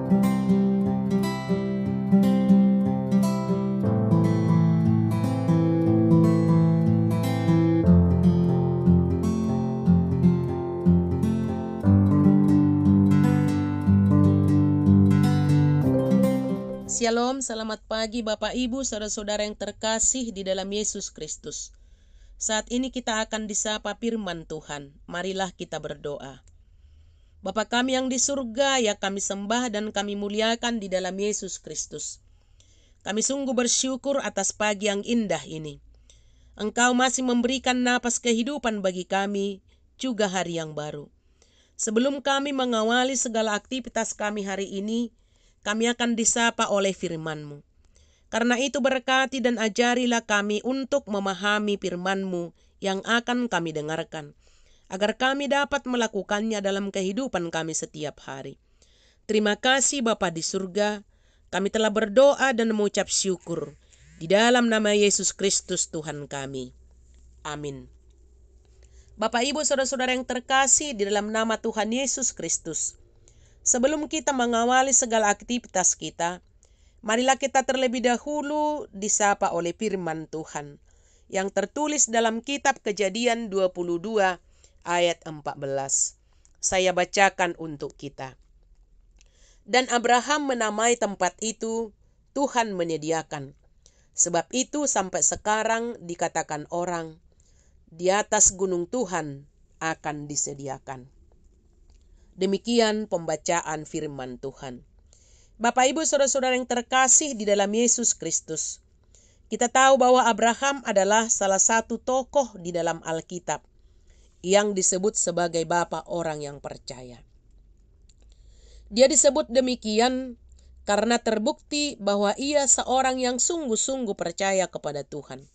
Shalom, selamat pagi Bapak Ibu, saudara-saudara yang terkasih di dalam Yesus Kristus. Saat ini kita akan disapa firman Tuhan. Marilah kita berdoa. Bapa kami yang di surga, ya kami sembah dan kami muliakan di dalam Yesus Kristus. Kami sungguh bersyukur atas pagi yang indah ini. Engkau masih memberikan napas kehidupan bagi kami, juga hari yang baru. Sebelum kami mengawali segala aktivitas kami hari ini, kami akan disapa oleh firman-Mu. Karena itu berkati dan ajarilah kami untuk memahami firman-Mu yang akan kami dengarkan, agar kami dapat melakukannya dalam kehidupan kami setiap hari. Terima kasih Bapa di surga, kami telah berdoa dan mengucap syukur. Di dalam nama Yesus Kristus Tuhan kami. Amin. Bapak Ibu saudara-saudara yang terkasih di dalam nama Tuhan Yesus Kristus. Sebelum kita mengawali segala aktivitas kita, marilah kita terlebih dahulu disapa oleh firman Tuhan yang tertulis dalam kitab Kejadian 22 ayat 14. Saya bacakan untuk kita. Dan Abraham menamai tempat itu Tuhan menyediakan. Sebab itu sampai sekarang dikatakan orang, di atas gunung Tuhan akan disediakan. Demikian pembacaan firman Tuhan. Bapak Ibu saudara-saudara yang terkasih di dalam Yesus Kristus. Kita tahu bahwa Abraham adalah salah satu tokoh di dalam Alkitab yang disebut sebagai bapa orang yang percaya. Dia disebut demikian karena terbukti bahwa ia seorang yang sungguh-sungguh percaya kepada Tuhan.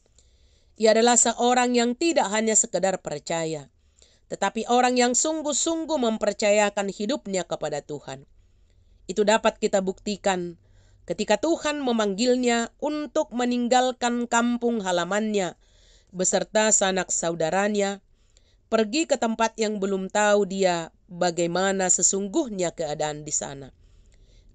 Ia adalah seorang yang tidak hanya sekedar percaya, tetapi orang yang sungguh-sungguh mempercayakan hidupnya kepada Tuhan. Itu dapat kita buktikan ketika Tuhan memanggilnya untuk meninggalkan kampung halamannya beserta sanak saudaranya, pergi ke tempat yang belum tahu dia bagaimana sesungguhnya keadaan di sana.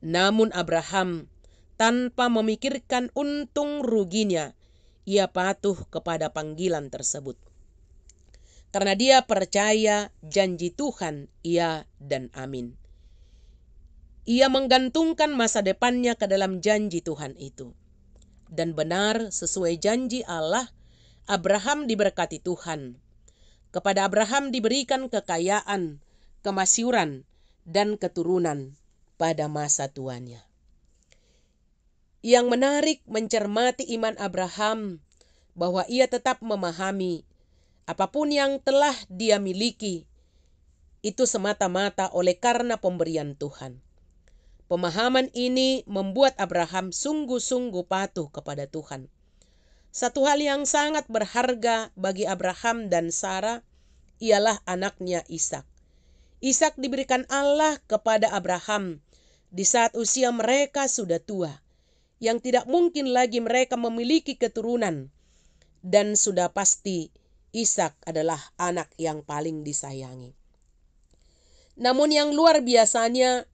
Namun Abraham, tanpa memikirkan untung ruginya, ia patuh kepada panggilan tersebut. Karena dia percaya janji Tuhan, iya dan amin. Ia menggantungkan masa depannya ke dalam janji Tuhan itu. Dan benar sesuai janji Allah, Abraham diberkati Tuhan. Kepada Abraham diberikan kekayaan, kemasyuran, dan keturunan pada masa tuanya. Yang menarik mencermati iman Abraham, bahwa ia tetap memahami apapun yang telah dia miliki, itu semata-mata oleh karena pemberian Tuhan. Pemahaman ini membuat Abraham sungguh-sungguh patuh kepada Tuhan. Satu hal yang sangat berharga bagi Abraham dan Sarah ialah anaknya Ishak. Ishak diberikan Allah kepada Abraham di saat usia mereka sudah tua, yang tidak mungkin lagi mereka memiliki keturunan, dan sudah pasti Ishak adalah anak yang paling disayangi. Namun yang luar biasanya,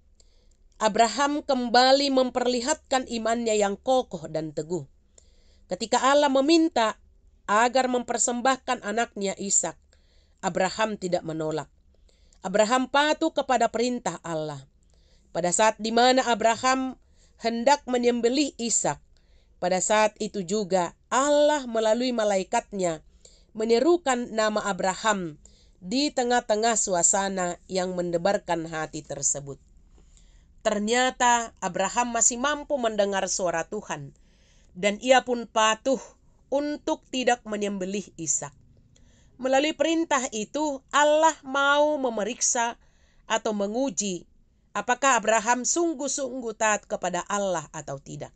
Abraham kembali memperlihatkan imannya yang kokoh dan teguh. Ketika Allah meminta agar mempersembahkan anaknya Ishak, Abraham tidak menolak. Abraham patuh kepada perintah Allah. Pada saat di mana Abraham hendak menyembelih Ishak, pada saat itu juga Allah melalui malaikatnya menyerukan nama Abraham di tengah-tengah suasana yang mendebarkan hati tersebut. Ternyata Abraham masih mampu mendengar suara Tuhan, dan ia pun patuh untuk tidak menyembelih Ishak. Melalui perintah itu, Allah mau memeriksa atau menguji apakah Abraham sungguh-sungguh taat kepada Allah atau tidak.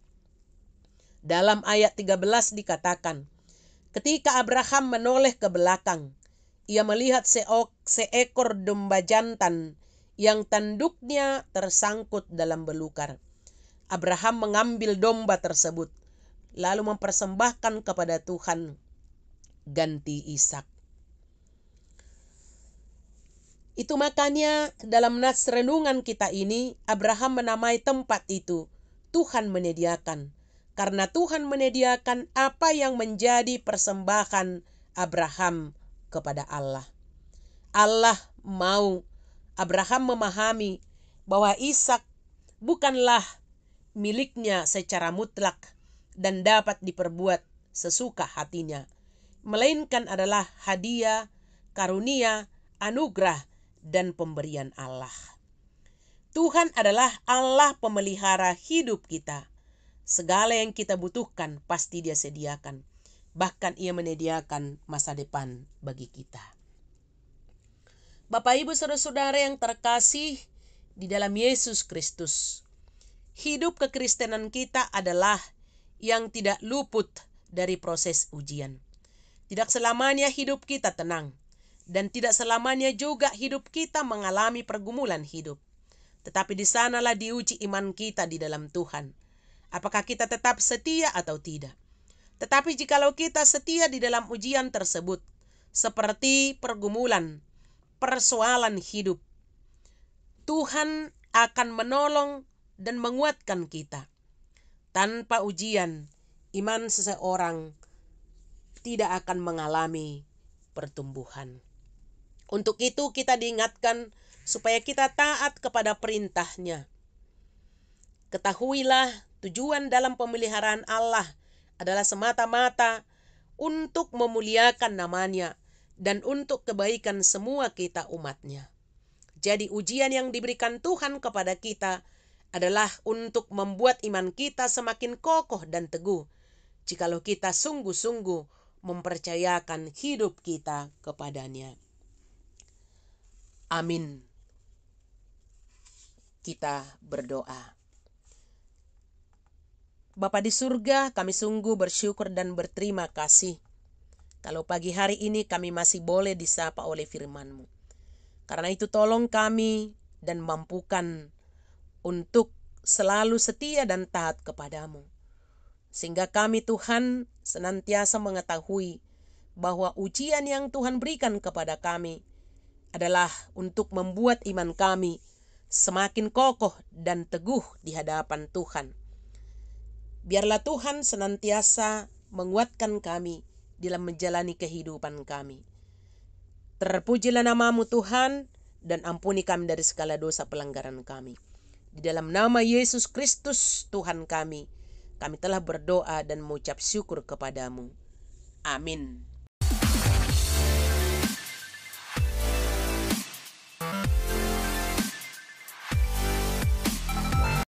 Dalam ayat 13 dikatakan, ketika Abraham menoleh ke belakang, ia melihat seekor domba jantan yang tanduknya tersangkut dalam belukar. Abraham mengambil domba tersebut, lalu mempersembahkan kepada Tuhan ganti Ishak. Itu makanya dalam nas renungan kita ini, Abraham menamai tempat itu Tuhan menyediakan. Karena Tuhan menyediakan apa yang menjadi persembahan Abraham kepada Allah. Allah mau Abraham memahami bahwa Ishak bukanlah miliknya secara mutlak dan dapat diperbuat sesuka hatinya, melainkan adalah hadiah, karunia, anugerah, dan pemberian Allah. Tuhan adalah Allah pemelihara hidup kita. Segala yang kita butuhkan pasti Dia sediakan. Bahkan Ia menyediakan masa depan bagi kita. Bapak, Ibu, Saudara-saudara yang terkasih di dalam Yesus Kristus, hidup kekristenan kita adalah yang tidak luput dari proses ujian. Tidak selamanya hidup kita tenang, dan tidak selamanya juga hidup kita mengalami pergumulan hidup. Tetapi di sanalah diuji iman kita di dalam Tuhan. Apakah kita tetap setia atau tidak? Tetapi jikalau kita setia di dalam ujian tersebut, seperti pergumulan, persoalan hidup, Tuhan akan menolong dan menguatkan kita. Tanpa ujian, iman seseorang tidak akan mengalami pertumbuhan. Untuk itu kita diingatkan supaya kita taat kepada perintah-Nya. Ketahuilah tujuan dalam pemeliharaan Allah adalah semata-mata untuk memuliakan nama-Nya dan untuk kebaikan semua kita umat-Nya. Jadi ujian yang diberikan Tuhan kepada kita adalah untuk membuat iman kita semakin kokoh dan teguh, jikalau kita sungguh-sungguh mempercayakan hidup kita kepada-Nya. Amin. Kita berdoa. Bapa di surga, kami sungguh bersyukur dan berterima kasih kalau pagi hari ini kami masih boleh disapa oleh firman-Mu. Karena itu tolong kami dan mampukan untuk selalu setia dan taat kepada-Mu. Sehingga kami Tuhan senantiasa mengetahui bahwa ujian yang Tuhan berikan kepada kami adalah untuk membuat iman kami semakin kokoh dan teguh di hadapan Tuhan. Biarlah Tuhan senantiasa menguatkan kami dalam menjalani kehidupan kami. Terpujilah nama-Mu Tuhan, dan ampuni kami dari segala dosa pelanggaran kami. Di dalam nama Yesus Kristus Tuhan kami telah berdoa dan mengucap syukur kepada-Mu. Amin.